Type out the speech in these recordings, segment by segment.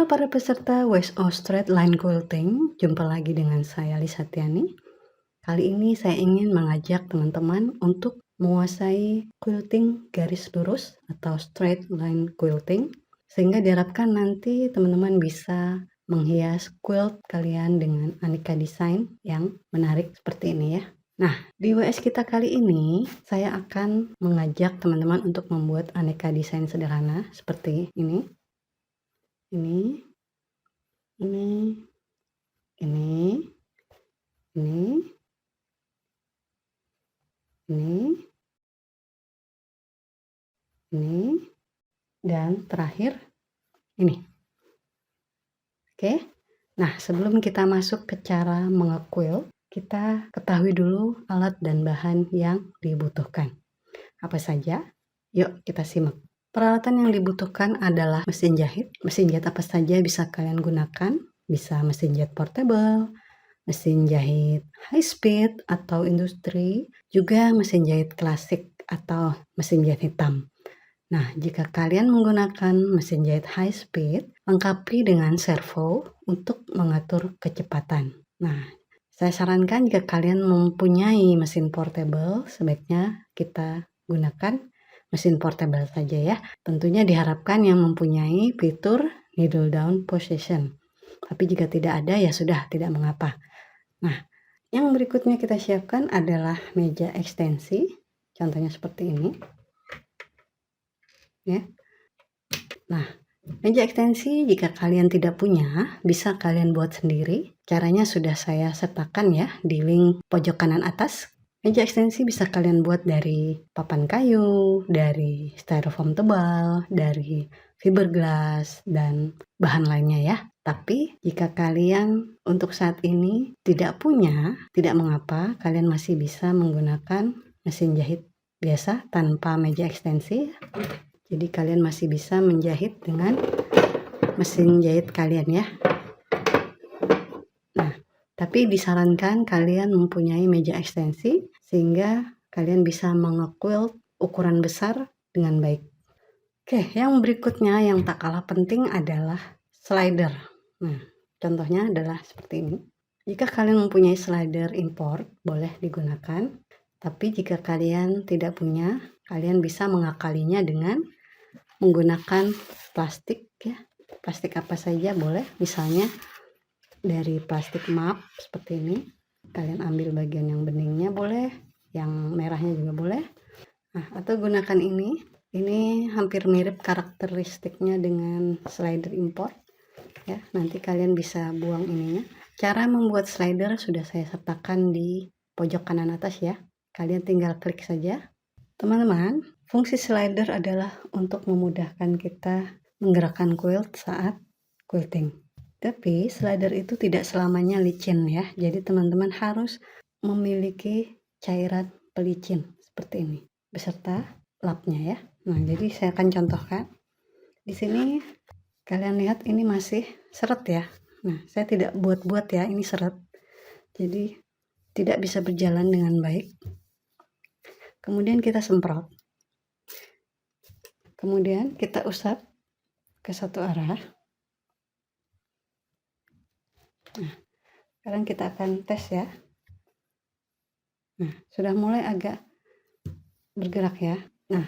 Halo para peserta West Straight Line Quilting, jumpa lagi dengan saya Lisa Tiani. Kali ini saya ingin mengajak teman-teman untuk menguasai quilting garis lurus atau straight line quilting, sehingga diharapkan nanti teman-teman bisa menghias quilt kalian dengan aneka desain yang menarik seperti ini ya. Nah, di WS kita kali ini saya akan mengajak teman-teman untuk membuat aneka desain sederhana seperti ini. Ini, ini, ini, ini, dan terakhir ini. Oke. Nah, sebelum kita masuk ke cara mengequilt, kita ketahui dulu alat dan bahan yang dibutuhkan. Apa saja? Yuk kita simak. Peralatan yang dibutuhkan adalah mesin jahit. Mesin jahit apa saja bisa kalian gunakan. Bisa mesin jahit portable, mesin jahit high speed atau industri, juga mesin jahit klasik atau mesin jahit hitam. Nah, jika kalian menggunakan mesin jahit high speed, lengkapi dengan servo untuk mengatur kecepatan. Nah, saya sarankan jika kalian mempunyai mesin portable, sebaiknya kita gunakan mesin portable saja ya. Tentunya diharapkan yang mempunyai fitur needle down position. Tapi jika tidak ada ya sudah, tidak mengapa. Nah, yang berikutnya kita siapkan adalah meja ekstensi. Contohnya seperti ini. Ya. Nah, meja ekstensi jika kalian tidak punya, bisa kalian buat sendiri. Caranya sudah saya sertakan ya di link pojok kanan atas. Meja ekstensi bisa kalian buat dari papan kayu, dari styrofoam tebal, dari fiberglass, dan bahan lainnya ya. Tapi jika kalian untuk saat ini tidak punya, tidak mengapa, kalian masih bisa menggunakan mesin jahit biasa tanpa meja ekstensi. Jadi kalian masih bisa menjahit dengan mesin jahit kalian ya. Nah, tapi disarankan kalian mempunyai meja ekstensi sehingga kalian bisa mengequilt ukuran besar dengan baik. Oke, yang berikutnya yang tak kalah penting adalah slider. Nah, contohnya adalah seperti ini. Jika kalian mempunyai slider import, boleh digunakan. Tapi jika kalian tidak punya, kalian bisa mengakalinya dengan menggunakan plastik ya. Plastik apa saja boleh, misalnya dari plastik map seperti ini. Kalian ambil bagian yang beningnya boleh, yang merahnya juga boleh. Nah, atau gunakan ini. Ini hampir mirip karakteristiknya dengan slider import ya. Nanti kalian bisa buang ininya. Cara membuat slider sudah saya sertakan di pojok kanan atas ya. Kalian tinggal klik saja. Teman-teman, fungsi slider adalah untuk memudahkan kita menggerakkan quilt saat quilting. Tapi slider itu tidak selamanya licin ya. Jadi teman-teman harus memiliki cairan pelicin seperti ini beserta lapnya ya. Nah, jadi saya akan contohkan. Di sini kalian lihat ini masih seret ya. Nah, saya tidak buat-buat ya, ini seret. Jadi tidak bisa berjalan dengan baik. Kemudian kita semprot. Kemudian kita usap ke satu arah. Nah, sekarang kita akan tes ya. Nah, sudah mulai agak bergerak ya. Nah,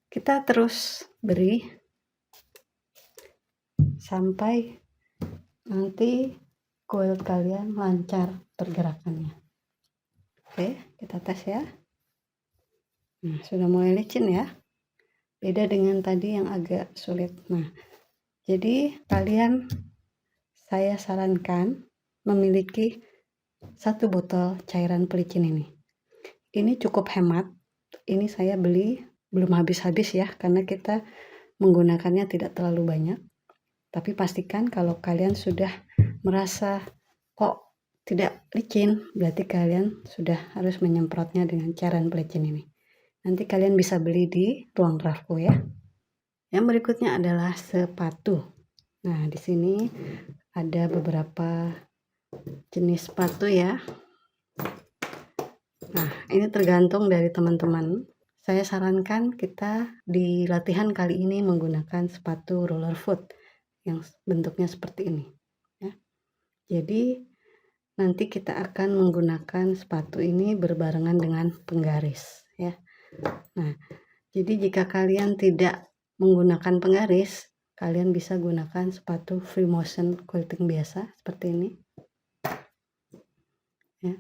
kita terus beri sampai nanti quilt kalian lancar pergerakannya. Oke, kita tes ya. Nah, sudah mulai licin ya. Beda dengan tadi yang agak sulit. Nah, jadi kalian saya sarankan memiliki satu botol cairan pelicin ini. Ini cukup hemat. Ini saya beli belum habis-habis ya, karena kita menggunakannya tidak terlalu banyak. Tapi pastikan kalau kalian sudah merasa kok tidak licin, berarti kalian sudah harus menyemprotnya dengan cairan pelicin ini. Nanti kalian bisa beli di ruang Rafco ya. Yang berikutnya adalah sepatu. Nah, di sini ada beberapa jenis sepatu ya. Nah, ini tergantung dari teman-teman. Saya sarankan kita di latihan kali ini menggunakan sepatu roller foot. yang bentuknya seperti ini ya. Jadi nanti kita akan menggunakan sepatu ini berbarengan dengan penggaris ya. Nah, jadi jika kalian tidak menggunakan penggaris, kalian bisa gunakan sepatu free motion quilting biasa seperti ini ya,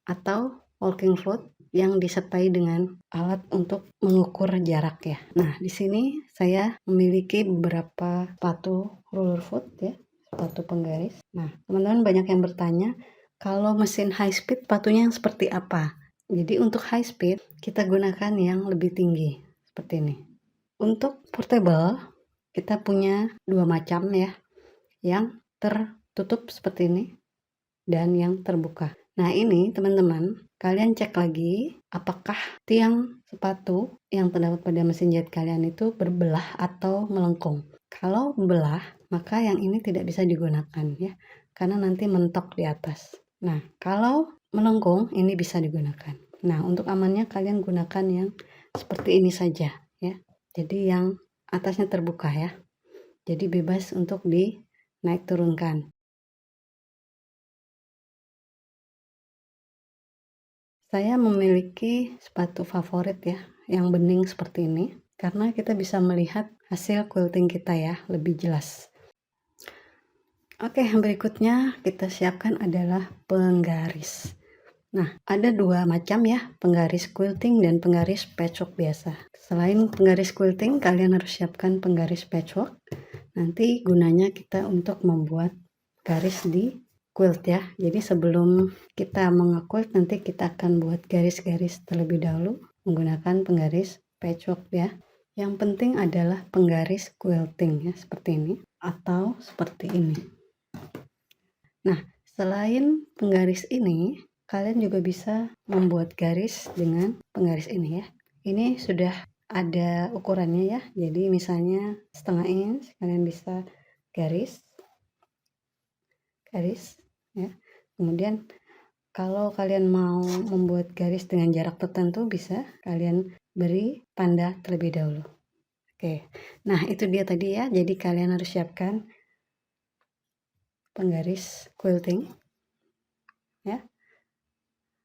atau walking foot yang disertai dengan alat untuk mengukur jarak ya. Nah, di sini saya memiliki beberapa sepatu ruler foot ya, sepatu penggaris. Nah, teman-teman banyak yang bertanya, kalau mesin high speed sepatunya yang seperti apa? Jadi untuk high speed kita gunakan yang lebih tinggi seperti ini. Untuk portable kita punya dua macam ya, yang tertutup seperti ini dan yang terbuka. Nah, ini teman-teman, kalian cek lagi apakah tiang sepatu yang terdapat pada mesin jahit kalian itu berbelah atau melengkung. Kalau belah, maka yang ini tidak bisa digunakan ya, karena nanti mentok di atas. Nah, kalau melengkung ini bisa digunakan. Nah, untuk amannya kalian gunakan yang seperti ini saja ya. Jadi yang atasnya terbuka ya. Jadi bebas untuk dinaik turunkan. Saya memiliki sepatu favorit ya, yang bening seperti ini, karena kita bisa melihat hasil quilting kita ya, lebih jelas. Oke, berikutnya kita siapkan adalah penggaris. Nah, ada dua macam ya, penggaris quilting dan penggaris patchwork biasa. Selain penggaris quilting, kalian harus siapkan penggaris patchwork. Nanti gunanya kita untuk membuat garis di quilt ya. Jadi sebelum kita mengequilt, nanti kita akan buat garis-garis terlebih dahulu menggunakan penggaris patchwork ya. Yang penting adalah penggaris quilting ya, seperti ini atau seperti ini. Nah, selain penggaris ini, kalian juga bisa membuat garis dengan penggaris ini ya. Ini sudah ada ukurannya ya. Jadi misalnya setengah inch, kalian bisa garis ya. Kemudian kalau kalian mau membuat garis dengan jarak tertentu, bisa kalian beri tanda terlebih dahulu. Oke, nah itu dia tadi ya. Jadi kalian harus siapkan penggaris quilting ya.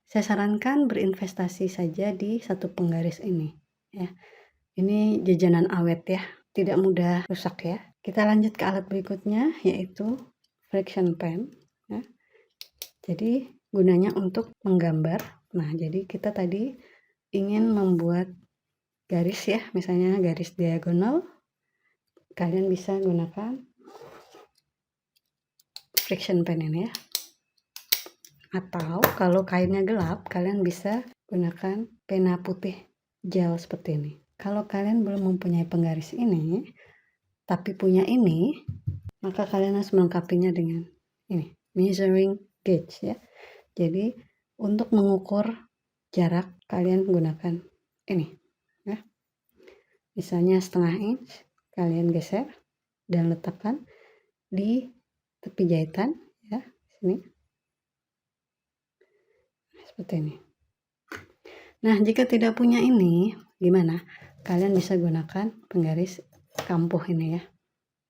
Saya sarankan berinvestasi saja di satu penggaris ini ya. Ini jajanan awet ya, tidak mudah rusak ya. Kita lanjut ke alat berikutnya, yaitu friction pen ya. Jadi gunanya untuk menggambar. Nah, jadi kita tadi ingin membuat garis ya, misalnya garis diagonal, kalian bisa gunakan friction pen ini ya. Atau kalau kainnya gelap, kalian bisa gunakan pena putih gel seperti ini. Kalau kalian belum mempunyai penggaris ini, tapi punya ini, maka kalian harus melengkapinya dengan ini, measuring gauge ya. Jadi untuk mengukur jarak kalian gunakan ini ya. Misalnya setengah inch, kalian geser dan letakkan di tepi jahitan ya, sini seperti ini. Nah, jika tidak punya ini, gimana? Kalian bisa gunakan penggaris kampuh ini ya.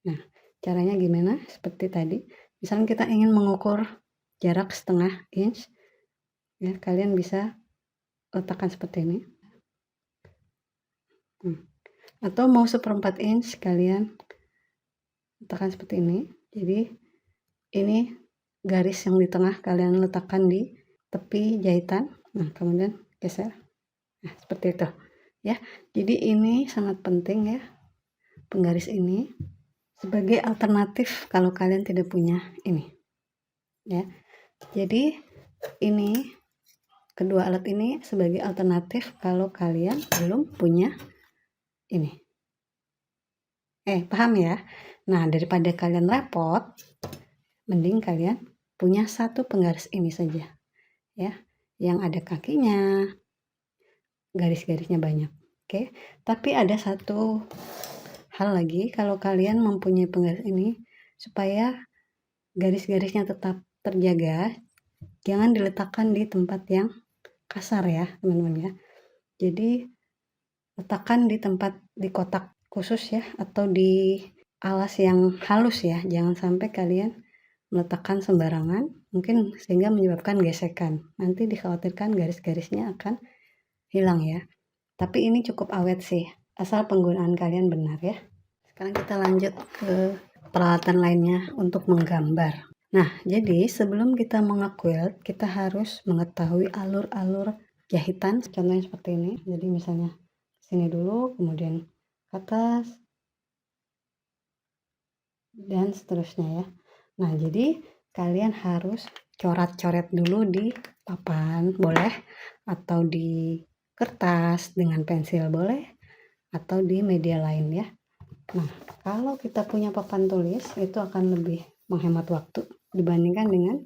Nah, caranya gimana? Seperti tadi, misalnya kita ingin mengukur jarak setengah inch ya, kalian bisa letakkan seperti ini. Atau mau 1/4 inch, kalian letakkan seperti ini. Jadi ini garis yang di tengah kalian letakkan di tepi jahitan. Nah, kemudian geser. Nah, seperti itu ya. Jadi ini sangat penting ya, penggaris ini sebagai alternatif kalau kalian tidak punya ini ya. Jadi ini kedua alat ini sebagai alternatif kalau kalian belum punya ini. Paham ya? Nah, daripada kalian repot, mending kalian punya satu penggaris ini saja ya, yang ada kakinya, garis-garisnya banyak. Oke, tapi ada satu hal lagi, kalau kalian mempunyai penggaris ini, supaya garis-garisnya tetap terjaga, jangan diletakkan di tempat yang kasar ya teman-teman ya. Jadi letakkan di tempat, di kotak khusus ya, atau di alas yang halus ya, jangan sampai kalian meletakkan sembarangan, mungkin sehingga menyebabkan gesekan. Nanti dikhawatirkan garis-garisnya akan hilang ya. Tapi ini cukup awet sih, asal penggunaan kalian benar ya. Sekarang kita lanjut ke peralatan lainnya untuk menggambar. Nah, jadi sebelum kita mengequilt, kita harus mengetahui alur-alur jahitan. Contohnya seperti ini. Jadi misalnya sini dulu, kemudian ke atas, dan seterusnya ya. Nah, jadi kalian harus coret-coret dulu di papan, boleh, atau di kertas dengan pensil boleh, atau di media lain ya. Nah, kalau kita punya papan tulis itu akan lebih menghemat waktu dibandingkan dengan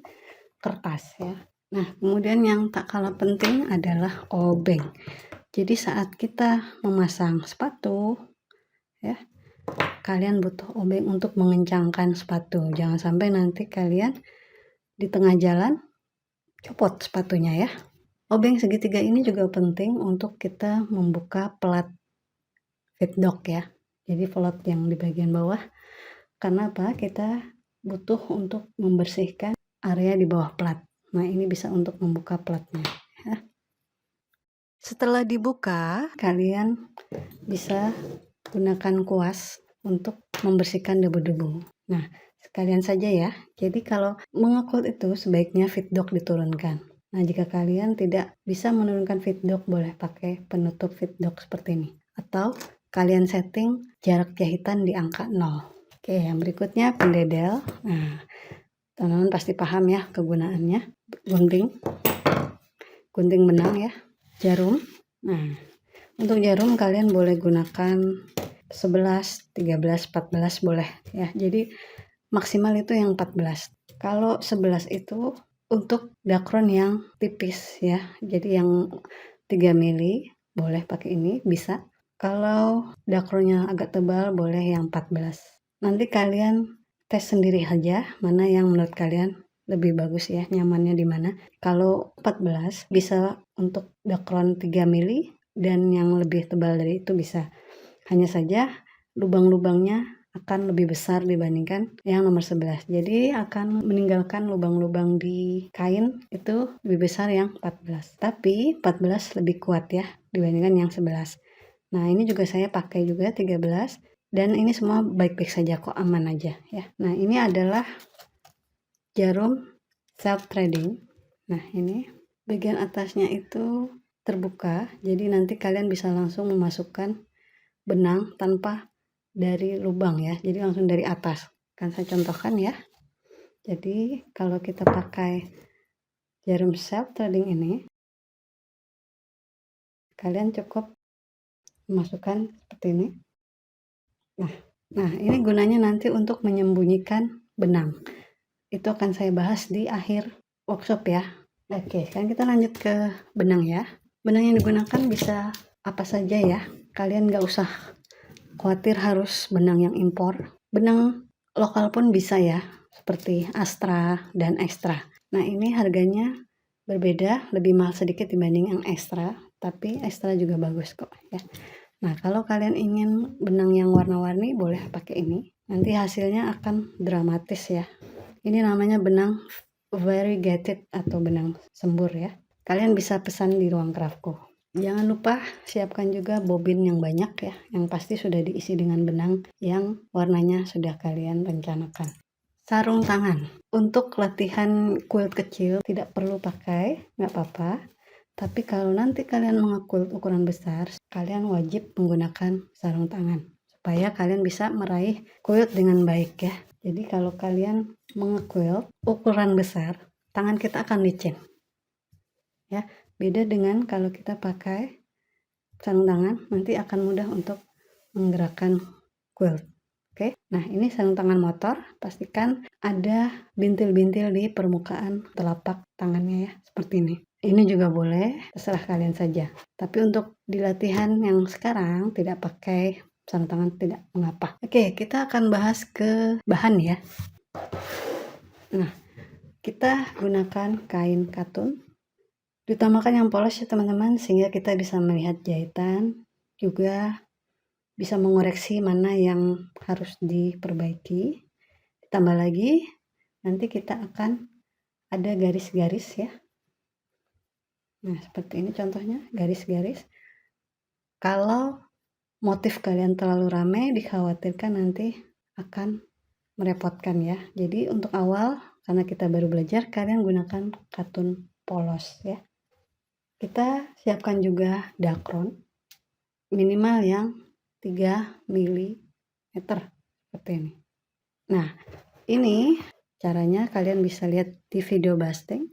kertas ya. Nah, kemudian yang tak kalah penting adalah obeng. Jadi saat kita memasang sepatu ya, kalian butuh obeng untuk mengencangkan sepatu. Jangan sampai nanti kalian di tengah jalan copot sepatunya ya. Obeng segitiga ini juga penting untuk kita membuka plat feedlock ya. Jadi plat yang di bagian bawah. Karena apa? Kita butuh untuk membersihkan area di bawah plat. Nah, ini bisa untuk membuka platnya ya. Setelah dibuka, kalian bisa gunakan kuas untuk membersihkan debu-debu. Nah, sekalian saja ya. Jadi kalau mengequilt itu sebaiknya feedlock diturunkan. Nah, jika kalian tidak bisa menurunkan feedlock, boleh pakai penutup feedlock seperti ini. Atau kalian setting jarak jahitan di angka 0. Oke, yang berikutnya pendedel. Nah, teman-teman pasti paham ya kegunaannya. Gunting benang ya. Jarum. Nah, untuk jarum kalian boleh gunakan 11, 13, 14 boleh ya. Jadi maksimal itu yang 14. Kalau 11 itu untuk dakron yang tipis ya. Jadi yang 3 mili boleh pakai ini, bisa. Kalau dakronnya agak tebal boleh yang 14. Nanti kalian tes sendiri aja mana yang menurut kalian lebih bagus ya, nyamannya di mana. Kalau 14 bisa untuk dakron 3 mili dan yang lebih tebal dari itu bisa. Hanya saja lubang-lubangnya akan lebih besar dibandingkan yang nomor 11. Jadi akan meninggalkan lubang-lubang di kain itu lebih besar yang 14. Tapi 14 lebih kuat ya dibandingkan yang 11. Nah, ini juga saya pakai juga 13 dan ini semua baik-baik saja kok, aman aja ya. Nah, ini adalah jarum self threading. Nah, ini bagian atasnya itu terbuka, jadi nanti kalian bisa langsung memasukkan benang tanpa dari lubang ya, jadi langsung dari atas. Kan saya contohkan ya. Jadi kalau kita pakai jarum self threading ini, kalian cukup memasukkan seperti ini. Nah, ini gunanya nanti untuk menyembunyikan benang. Itu akan saya bahas di akhir workshop ya. Oke, sekarang kita lanjut ke benang ya. Benang yang digunakan bisa apa saja ya. Kalian gak usah khawatir harus benang yang impor. Benang lokal pun bisa ya, seperti Astra dan Extra. Nah, ini harganya berbeda, lebih mahal sedikit dibanding yang Extra, tapi Extra juga bagus kok ya. Nah, kalau kalian ingin benang yang warna-warni boleh pakai ini. Nanti hasilnya akan dramatis ya. Ini namanya benang variegated atau benang sembur ya. Kalian bisa pesan di ruang craftku. Jangan lupa siapkan juga bobin yang banyak ya, yang pasti sudah diisi dengan benang yang warnanya sudah kalian rencanakan. Sarung tangan. Untuk latihan quilt kecil tidak perlu pakai, nggak apa-apa. Tapi kalau nanti kalian mengequilt ukuran besar, kalian wajib menggunakan sarung tangan supaya kalian bisa meraih quilt dengan baik ya. Jadi kalau kalian mengequilt ukuran besar, tangan kita akan licin. Ya, beda dengan kalau kita pakai sarung tangan, nanti akan mudah untuk menggerakkan quilt. Oke, nah ini sarung tangan motor, pastikan ada bintil-bintil di permukaan telapak tangannya ya, seperti ini. Ini juga boleh, terserah kalian saja. Tapi untuk di latihan yang sekarang tidak pakai sarung tangan, tidak mengapa. Oke, kita akan bahas ke bahan ya. Nah, kita gunakan kain katun. Diutamakan yang polos ya teman-teman, sehingga kita bisa melihat jahitan. Juga bisa mengoreksi mana yang harus diperbaiki. Ditambah lagi, nanti kita akan ada garis-garis ya. Nah, seperti ini contohnya, garis-garis. Kalau motif kalian terlalu ramai, dikhawatirkan nanti akan merepotkan ya. Jadi untuk awal, karena kita baru belajar, kalian gunakan katun polos ya. Kita siapkan juga dakron, minimal yang 3 mm seperti ini. Nah, ini caranya kalian bisa lihat di video basting.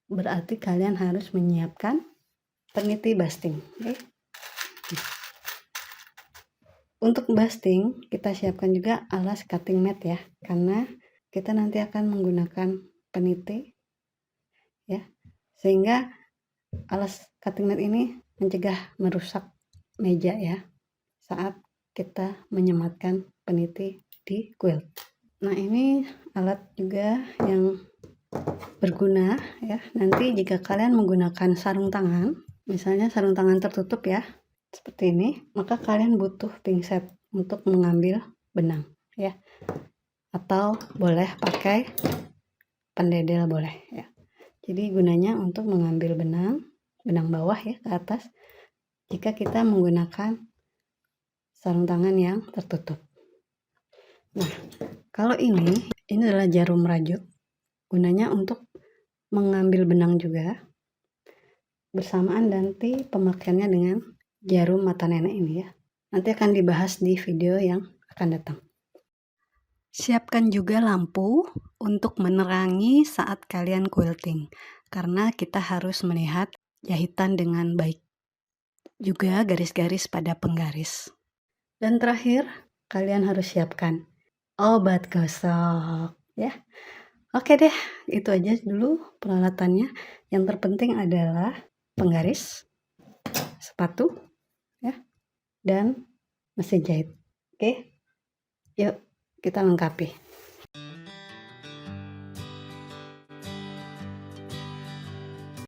Berarti kalian harus menyiapkan peniti basting. Okay? Untuk basting, kita siapkan juga alas cutting mat ya, karena kita nanti akan menggunakan peniti ya, sehingga alas cutting mat ini mencegah merusak meja ya saat kita menyematkan peniti di quilt. Nah, ini alat juga yang berguna ya. Nanti jika kalian menggunakan sarung tangan, misalnya sarung tangan tertutup ya, seperti ini, maka kalian butuh pinset untuk mengambil benang ya, atau boleh pakai pendedel boleh ya. Jadi gunanya untuk mengambil benang bawah ya ke atas jika kita menggunakan sarung tangan yang tertutup. Nah, kalau ini adalah jarum rajut, gunanya untuk mengambil benang juga, bersamaan nanti pemakaiannya dengan jarum mata nenek ini ya. Nanti akan dibahas di video yang akan datang. Siapkan juga lampu untuk menerangi saat kalian quilting, karena kita harus melihat jahitan dengan baik. Juga garis-garis pada penggaris. Dan terakhir, kalian harus siapkan obat gosok ya. Oke deh, itu aja dulu peralatannya. Yang terpenting adalah penggaris, sepatu ya, dan mesin jahit. Oke, yuk kita lengkapi.